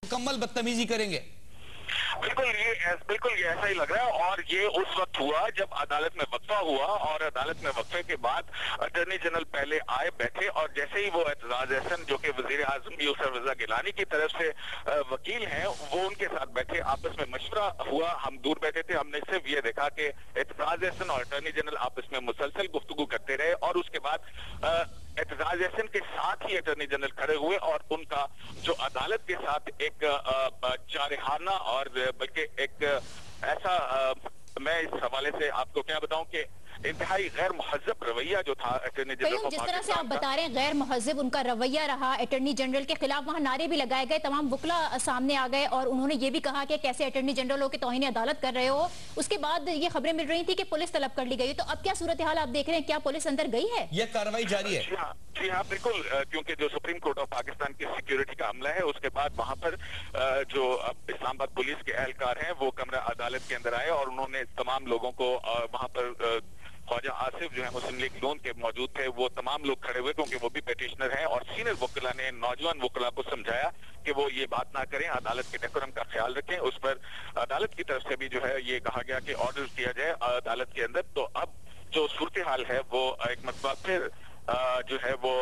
मुकम्मल बदतमीजी करेंगे। बिल्कुल ये ऐसा ही लग रहा है। और ये उस वक्त हुआ जब अदालत में वक्फा हुआ, और अदालत में वक्फे के बाद अटॉर्नी जनरल पहले आए, बैठे, और जैसे ही वो एतजाज एहसन जो कि वजीर आजम यूसुफ रजा गिलानी की तरफ से वकील हैं, वो उनके साथ बैठे, आपस में मशवरा हुआ। हम दूर बैठे थे, हमने सिर्फ ये देखा कि एतजाज एहसन और अटॉर्नी जनरल आपस में मुसलसल गुफ्तगू करते रहे, और उसके बाद एतजाज एहसन के साथ ही अटॉर्नी जनरल खड़े हुए और उनका जो अदालत के साथ एक जारहाना और बल्कि एक ऐसा मैं इस हवाले से आपको क्या बताऊं कि इंतहाई गैर मुहज़्ज़ब रवैया जो था अटॉर्नी जनरल, जिस तरह से आप बता रहे हैं गैर मुहज़्ज़ब उनका रवैया रहा अटॉर्नी जनरल के खिलाफ, वहां नारे भी लगाए गए, तमाम वकला सामने आ गए और उन्होंने ये भी कहा कि कैसे अटॉर्नी जनरल हो के तौहीन अदालत कर रहे हो। उसके बाद ये खबरें मिल रही थी कि पुलिस तलब कर ली गई। तो अब क्या सूरत हाल आप देख रहे हैं, क्या पुलिस अंदर गई है? यह कार्रवाई जारी है? जी हाँ बिल्कुल, क्योंकि जो सुप्रीम कोर्ट ऑफ पाकिस्तान की सिक्योरिटी का अमला है, उसके बाद वहां पर जो इस्लामाबाद पुलिस के एहलकार हैं वो कमरा अदालत के अंदर आए और उन्होंने तमाम लोगों को वहां पर ख्वाजा आसिफ जो है मुस्लिम लीग नून के मौजूद थे, वो तमाम लोग खड़े हुए क्योंकि वो भी पेटिशनर हैं, और सीनियर वकीला ने नौजवान वकीला को समझाया कि वो ये बात ना करें, अदालत के डेकोरम का ख्याल रखें। उस पर अदालत की तरफ से भी जो है ये कहा गया कि ऑर्डर किया जाए अदालत के अंदर। तो अब जो सूरत हाल है वो एक मरतबा फिर जो है वो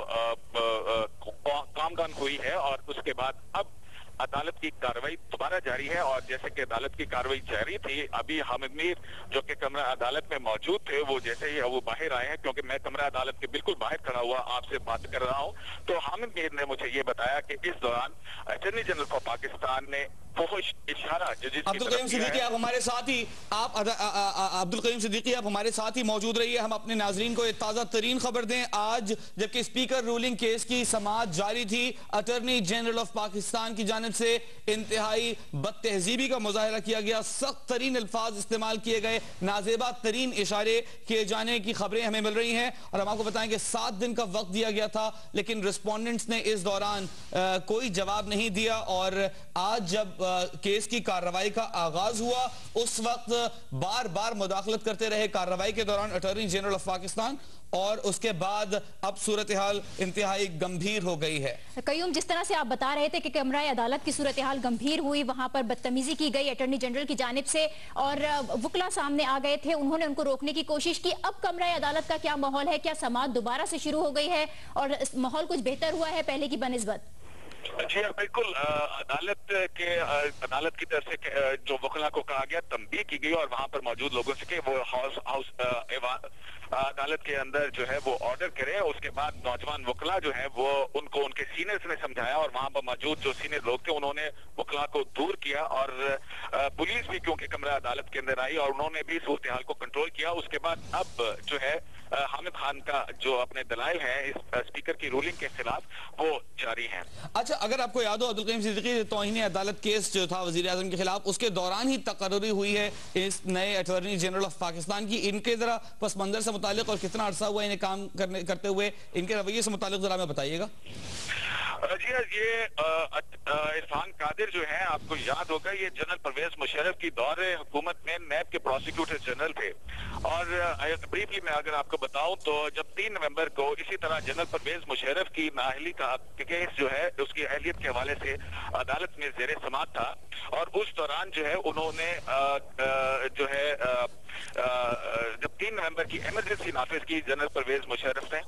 कामगान हुई है, और उसके बाद अब अदालत की कार्रवाई दोबारा जारी है। और जैसे कि अदालत की कार्रवाई जारी थी, अभी हामिद मीर जो कि कमरा अदालत में मौजूद थे, वो जैसे ही वो बाहर आए हैं, क्योंकि मैं कमरा अदालत के बिल्कुल बाहर खड़ा हुआ आपसे बात कर रहा हूं, तो हामिद मीर ने मुझे ये बताया कि इस दौरान अटॉर्नी जनरल फॉर पाकिस्तान ने इशारा अब्दुल करीम सिद्दीकी आप हमारे साथ ही अब्दुल करीम सिद्दीकी आप हमारे साथ ही मौजूद रहिए। हम अपने नाजरीन को एक ताजा तरीन खबर दें। आज जबकि स्पीकर रूलिंग केस की समाअत जारी थी, अटॉर्नी जनरल ऑफ पाकिस्तान की जानिब से इंतहाई बदतहजीबी का मुजाहरा किया गया, सख्त तरीन अल्फाज इस्तेमाल किए गए, नाजेबा तरीन इशारे किए जाने की खबरें हमें मिल रही हैं। और हम आपको बताएं कि 7 दिन का वक्त दिया गया था, लेकिन रिस्पोंडेंट्स ने इस दौरान कोई जवाब नहीं दिया। और आज जब केस की कार्रवाई का आगाज हुआ, उस वक्त बार बार मुदाखलत करते रहे कार्रवाई के दौरान अटॉर्नी जनरल ऑफ पाकिस्तान, और उसके बाद अब सूरत हाल इंतहाई गंभीर हो गई है। कयूम, जिस तरह से आप बता रहे थे कि कमरा अदालत की सूरत हाल गंभीर हुई, वहां पर बदतमीजी की गई अटॉर्नी जनरल की जानिब से और वकला सामने आ गए थे, उन्होंने उनको रोकने की कोशिश की। अब कमरा अदालत का क्या माहौल है? क्या समाअत दोबारा से शुरू हो गई है और माहौल कुछ बेहतर हुआ है पहले की बनिस्बत? जी हाँ बिल्कुल, अदालत की तरफ से जो वकला को कहा गया, तंबीह की गई और वहां पर मौजूद लोगों से कि वो हाउस अदालत के अंदर जो है वो ऑर्डर करे। उसके बाद नौजवान वकला जो है वो उनको उनके सीनियर्स ने समझाया, और वहां पर मौजूद जो सीनियर लोग थे उन्होंने वकला को दूर किया, और पुलिस भी क्योंकि कमरा अदालत के अंदर आई और उन्होंने भी सूरत हाल को कंट्रोल किया। उसके बाद अब जो है हामिद खान का जो अपने दलाइल है इस स्पीकर की रूलिंग के खिलाफ वो जारी है। अच्छा, अगर आपको याद हो, अब्दुल करीम सिद्दीकी तौहीन अदालत केस जो था वजीर आजम के खिलाफ, उसके दौरान ही तकर्री हुई है इस नए अटॉर्नी जनरल ऑफ पाकिस्तान की। इनके जरा पस मंजर से मुतालिक और कितना अरसा हुआ इन्हें काम करते हुए, इनके रवैये से मुतालिक जरा हमें बताइएगा। जी ये इरफान कादिर जो है, आपको याद होगा, ये जनरल परवेज मुशर्रफ की दौर हुकूमत में नैब के प्रोसिक्यूटर जनरल थे। और ब्रीफली मैं अगर आपको बताऊं तो जब 3 नवंबर को इसी तरह जनरल परवेज मुशर्रफ की नाअहली का केस जो है उसकी अहलियत के हवाले से अदालत में ज़ेरे समाअत था, और उस दौरान जो है उन्होंने जो है जब 3 नवंबर की इमरजेंसी नाफिज की जनरल परवेज मुशर्रफ ने,